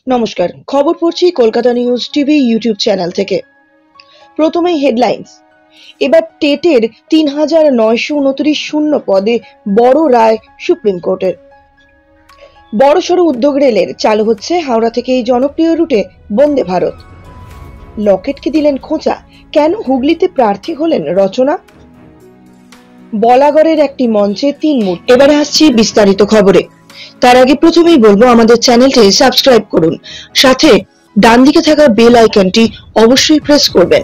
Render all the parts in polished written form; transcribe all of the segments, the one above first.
নমস্কার, খবর পড়ছি Kolkata news TV YouTube channel থেকে। প্রথমেই হেডলাইন্স। এবার টেটের ৩,৯২৯ শূন্য পদে বড় রায় সুপ্রিম কোর্টের। বড়সড় উদ্যোগ রেলের, চালু হচ্ছে হাওড়া থেকে এই জনপ্রিয় রুটে বন্দে ভারত। লকেটকে দিলেন খোঁচা, কেন হুগলিতে প্রার্থী হলেন রচনা? বলাগড়ের একটি মঞ্চে ৩ মুঠ। এবারে আসছি বিস্তারিত খবরে। তার আগে প্রথমেই বলবো, আমাদের চ্যানেলটি সাবস্ক্রাইব করুন, সাথে ডান দিকে থাকা বেল আইকনটি অবশ্যই প্রেস করবেন।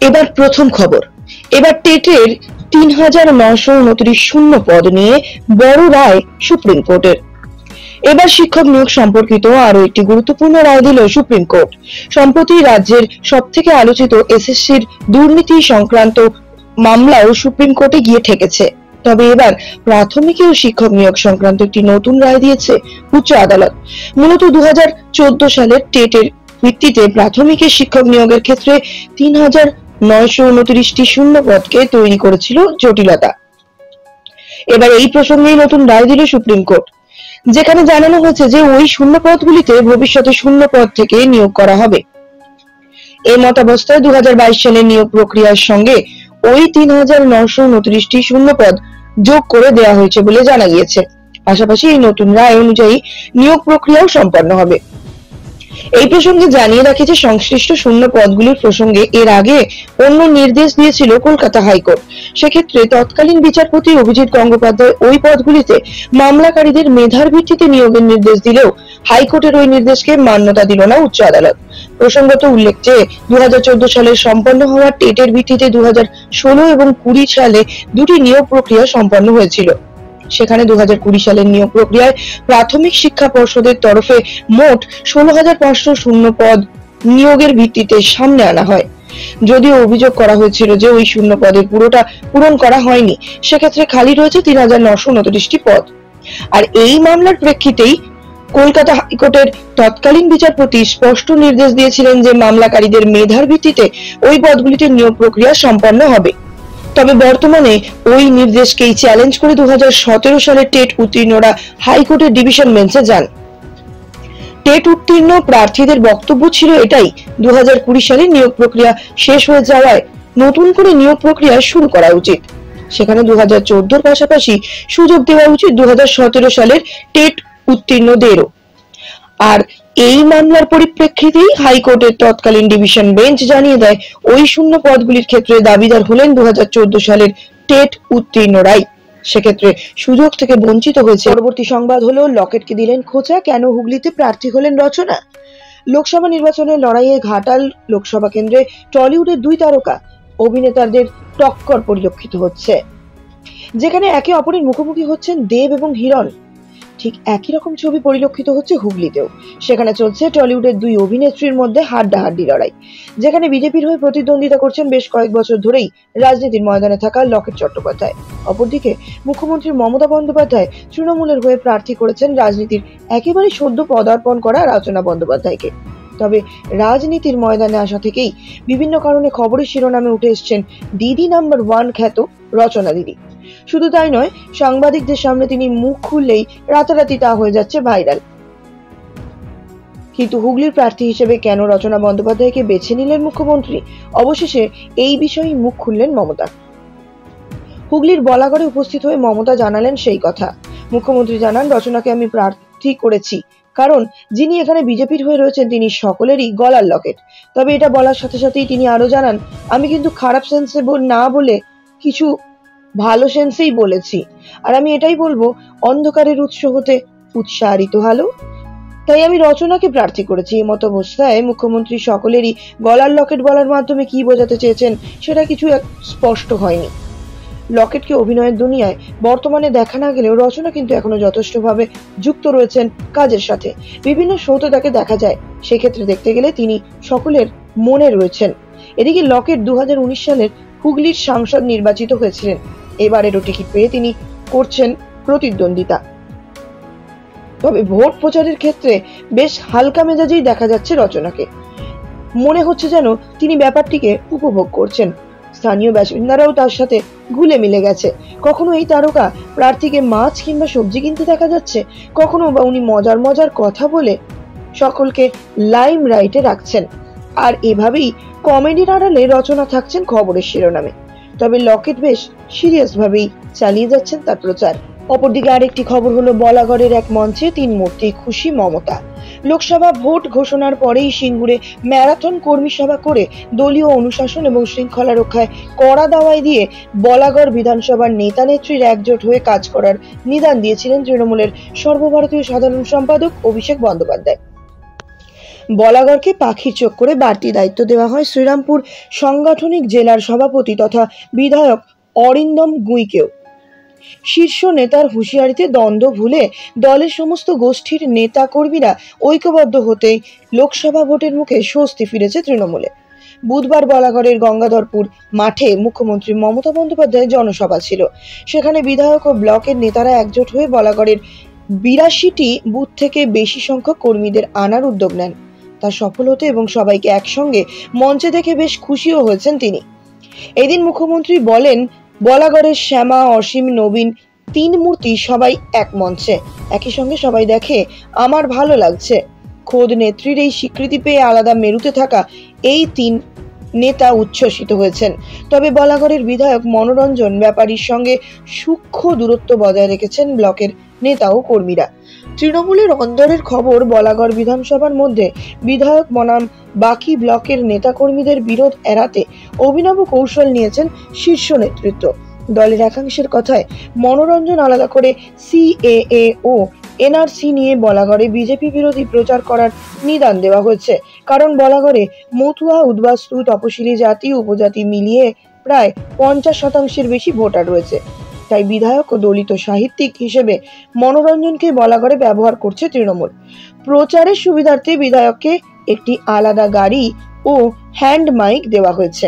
এবার প্রথম খবর। এবার টেটের ৩,৯২৯ শূন্য পদ নিয়ে বড় রায় সুপ্রিম কোর্টের। এবার শিক্ষক নিয়োগ সম্পর্কিত আরো একটি গুরুত্বপূর্ণ রায় দিল সুপ্রিম কোর্ট। সম্প্রতি রাজ্যের সবথেকে আলোচিত এসএসসির দুর্নীতি সংক্রান্ত মামলাও সুপ্রিম কোর্টে গিয়ে ঠেকেছে। তবে এবার প্রাথমিক ও শিক্ষক নিয়োগ সংক্রান্ত একটি নতুন রায় দিয়েছে উচ্চ আদালত। মূলত 2014 সালের টেটের ভিত্তিতে প্রাথমিকের শিক্ষক নিয়োগের ক্ষেত্রে ৩,৯২৯টি শূন্য পদকে তৈরি করেছিল জটিলতা। এবার এই প্রসঙ্গেই নতুন রায় দিল সুপ্রিম কোর্ট, যেখানে জানানো হয়েছে যে ওই শূন্য পদগুলিতে ভবিষ্যতে শূন্য পদ থেকে নিয়োগ করা হবে। এই মতাবস্থায় 2022 সালের নিয়োগ প্রক্রিয়ার সঙ্গে ওই ৩,৯২৯টি শূন্য পদ যোগ করে দেওয়া হয়েছে বলে জানা গিয়েছে। পাশাপাশি এই নতুন রায় অনুযায়ী নিয়োগ প্রক্রিয়াও সম্পন্ন হবে। এই প্রসঙ্গে জানিয়ে রাখি যে সংশ্লিষ্ট শূন্য পদগুলির প্রসঙ্গে এর আগে অন্য নির্দেশ দিয়েছিল কলকাতা হাইকোর্ট। সেক্ষেত্রে তৎকালীন বিচারপতি অভিজিৎ গঙ্গোপাধ্যায় ওই পদগুলিতে মামলাকারীদের মেধার ভিত্তিতে নিয়োগের নির্দেশ দিলেও হাইকোর্টের ওই নির্দেশকে মান্যতা দিল না উচ্চ আদালত। প্রসঙ্গত উল্লেখ যে 2014 সালে সম্পন্ন হওয়া টেটের ভিত্তিতে 2016 এবং 20 সালে দুটি নিয়োগ প্রক্রিয়া সম্পন্ন হয়েছিল। সেখানে 2020 সালের নিয়োগ প্রক্রিয়ায় প্রাথমিক শিক্ষা পর্ষদের তরফে মোট 16,500 শূন্য পদ নিয়োগের ভিত্তিতে সামনে আনা হয়। যদিও অভিযোগ করা হয়েছিল যে ওই শূন্য পদের পুরোটা পূরণ করা হয়নি, সেক্ষেত্রে খালি রয়েছে ৩,৯২৯টি পদ। আর এই মামলার প্রেক্ষিতেই কলকাতা হাইকোর্টের তৎকালীন বিচারপতি স্পষ্ট নির্দেশ দিয়েছিলেন যে মামলাকারীদের মেধার ভিত্তিতে ওই পদগুলিতে নিয়োগ প্রক্রিয়া সম্পন্ন হবে। তবে বর্তমানে ওই নির্দেশকেই চ্যালেঞ্জ করে 2017 সালে টেট উত্তীর্ণরা হাইকোর্টের ডিভিশন বেঞ্চে যান। টেট উত্তীর্ণ প্রার্থীদের বক্তব্য ছিল এটাই, 2020 সালে নিয়োগ প্রক্রিয়া শেষ হয়ে যাওয়ায় নতুন করে নিয়োগ প্রক্রিয়া শুরু করা উচিত। সেখানে 2014 পাশাপাশি সুযোগ দেওয়া উচিত 2017 সালের টেট উত্তীর্ণদেরও। আর এই মামলার পরিপ্রেক্ষিতেই হাইকোর্টের তৎকালীন ডিভিশন বেঞ্চ জানিয়ে দেয় ওই শূন্য পদগুলির ক্ষেত্রে দাবিদার হলেন 2014 সালের টেট উত্তীর্ণরাই। সেক্ষেত্রে সুযোগ থেকে বঞ্চিত হয়েছে। পরবর্তী সংবাদ হলো, লকেটকে দিলেন খোঁচা, কেন হুগলিতে প্রার্থী হলেন রচনা? লোকসভা নির্বাচনের লড়াইয়ে ঘাটাল লোকসভা কেন্দ্রে টলিউডের দুই তারকা অভিনেতাদের টক্কর পরিলক্ষিত হচ্ছে, যেখানে একে অপরের মুখোমুখি হচ্ছেন দেব এবং হিরণ। ঠিক একই রকম ছবি পরিলক্ষিত হচ্ছে হুগলিতেও। সেখানে চলছে টলিউডের দুই অভিনেত্রীর মধ্যে হাড্ডাহাড্ডি লড়াই, যেখানে বিজেপির হয়ে প্রতিদ্বন্দ্বিতা করছেন বেশ কয়েক বছর ধরেই রাজনীতির ময়দানে থাকা লকেট চট্টোপাধ্যায়। অপরদিকে মুখ্যমন্ত্রী মমতা বন্দ্যোপাধ্যায় তৃণমূলের হয়ে প্রার্থী করেছেন রাজনীতির একেবারে সদ্য পদার্পণ করা রচনা বন্দ্যোপাধ্যায়কে। তবে রাজনীতির ময়দানে আসা থেকেই বিভিন্ন কারণে খবরের শিরোনামে উঠে এসছেন দিদি নাম্বার 1 খ্যাত রচনা দিদি। শুধু তাই নয়, সাংবাদিকদের সামনে তিনি মুখ খুললেই রাতারাতি তা হয়ে যাচ্ছে ভাইরাল। কিন্তু হুগলির প্রার্থী হিসেবে কেন রচনা বন্দ্যোপাধ্যায়কে বেছে নিলেন মুখ্যমন্ত্রী? অবশেষে এই বিষয়ে মুখ খুললেন মমতা। হুগলির বলাগড়ে উপস্থিত হয়ে মমতা জানালেন সেই কথা। মুখ্যমন্ত্রী জানান, রচনাকে আমি প্রার্থী করেছি কারণ যিনি এখানে বিজেপির হয়ে রয়েছেন তিনি সকলেরই গলার লকেট। তবে এটা বলার সাথে সাথেই তিনি আরো জানান, আমি কিন্তু খারাপ সেন্সে না বলে কিছু ভালো সেন্সেই বলেছি। আর আমি এটাই বলবো, অন্ধকারের উৎস হতে উৎসাহিত হলো, তাই আমি রচনাকে প্রার্থী করেছি। এই মত অবস্থায় মুখ্যমন্ত্রী সকলেরই গলার লকেট বলার মাধ্যমে কি বোঝাতে চেয়েছেন সেটা কিছু স্পষ্ট হয়নি। লকেটকে অভিনয়ের দুনিয়ায় বর্তমানে দেখা না গেলেও রচনা কিন্তু এখনো যথেষ্টভাবে যুক্ত রয়েছেন কাজের সাথে। বিভিন্ন শোতে তাকে দেখা যায়, সেক্ষেত্রে দেখতে গেলে তিনি সকলের মনে রয়েছেন। এদিকে লকেট 2019 সালের হুগলির সাংসদ নির্বাচিত হয়েছিলেন। এবারেরও টিকিট পেয়ে তিনি করছেন প্রতিদ্বন্দ্বিতা। তবে ভোট প্রচারের ক্ষেত্রে বেশ হালকা মেজাজেই দেখা যাচ্ছে রচনাকে। মনে হচ্ছে যেন তিনি ব্যাপারটিকে উপভোগ করছেন। স্থানীয় বাসিন্দারাও তার সাথে ঘুলে মিলে গেছে। কখনো এই তারকা প্রার্থীকে মাছ কিংবা সবজি কিনতে দেখা যাচ্ছে, কখনো বা উনি মজার মজার কথা বলে সকলকে লাইম রাইটে রাখছেন। আর এভাবেই কমেডির আড়ালে রচনা থাকছেন খবরের শিরোনামে। তবে লকেট বেশ সিরিয়াস ভাবেই চালিয়ে যাচ্ছেন তার প্রচার। অপরদিকে আরেকটি খবর হলো বলাগড়ের এক মঞ্চে 3 মূর্তি খুশি মমতা। লোকসভা ভোট ঘোষণার পরেই সিঙ্গুরে ম্যারাথন কর্মী সভা করে দলীয় অনুশাসন এবং শৃঙ্খলা রক্ষায় কড়া দাওয়াই দিয়ে বলাগড় বিধানসভার নেতা নেত্রীর একজোট হয়ে কাজ করার নিদান দিয়েছিলেন তৃণমূলের সর্বভারতীয় সাধারণ সম্পাদক অভিষেক বন্দ্যোপাধ্যায়। বলাগড়কে পাখির চোখ করে বাড়তি দায়িত্ব দেওয়া হয় শ্রীরামপুর সাংগঠনিক জেলার সভাপতি তথা বিধায়ক অরিন্দম গুইকেও। শীর্ষ নেতার হুঁশিয়ারিতে দ্বন্দ্ব ভুলে দলের সমস্ত গোষ্ঠীর নেতা কর্মীরা ঐক্যবদ্ধ হতেই লোকসভা ভোটের মুখে স্বস্তি ফিরেছে তৃণমূলে। বুধবার বলাগড়ের গঙ্গাধরপুর মাঠে মুখ্যমন্ত্রী মমতা বন্দ্যোপাধ্যায়ের জনসভা ছিল। সেখানে বিধায়ক ও ব্লকের নেতারা একজোট হয়ে বলাগড়ের 82টি বুথ থেকে বেশি সংখ্যক কর্মীদের আনার উদ্যোগ নেন। তা সফল হতে এবং সবাইকে একসঙ্গে মঞ্চে দেখে বেশ খুশিও হয়েছেন তিনি। এদিন মুখ্যমন্ত্রী বলেন, বলাগড়ের শ্যামা, অসীম, নবীন 3 মূর্তি সবাই এক মঞ্চে, একই সঙ্গে সবাই দেখে আমার ভালো লাগছে। খোদ নেত্রীর এই স্বীকৃতি পেয়ে আলাদা মেরুতে থাকা এই 3 নেতা উচ্ছ্বসিত হয়েছেন। তবে বলাগড়ের বিধায়ক মনোরঞ্জন ব্যাপারীর সঙ্গে সূক্ষ্ম দূরত্ব বজায় রেখেছেন ব্লকের নেতা ও কর্মীরা। তৃণমূলের অন্দরের খবর, বলাগড় বিধানসভার মধ্যে বিধায়ক বনাম বাকি ব্লকের নেতাকর্মীদের বিরোধ এড়াতে অভিনব কৌশল নিয়েছেন শীর্ষ নেতৃত্ব। দলের একাংশের কথায় মনোরঞ্জন আলাদা করে সিএএ ও এনআরসি নিয়ে বলাগড়ে বিজেপি বিরোধী প্রচার করার নিদান দেওয়া হয়েছে। কারণ বলাগড়ে মতুয়া, উদ্বাস্তু, তপশিলি জাতি, উপজাতি মিলিয়ে প্রায় 50% বেশি ভোটার রয়েছে। তাই বিধায়ক ও দলিত সাহিত্যিক হিসেবে মনোরঞ্জনকে বলাগড়ে ব্যবহার করছে তৃণমূল। প্রচারের সুবিধার্থে বিধায়ককে একটি আলাদা গাড়ি ও হ্যান্ড মাইক দেওয়া হয়েছে।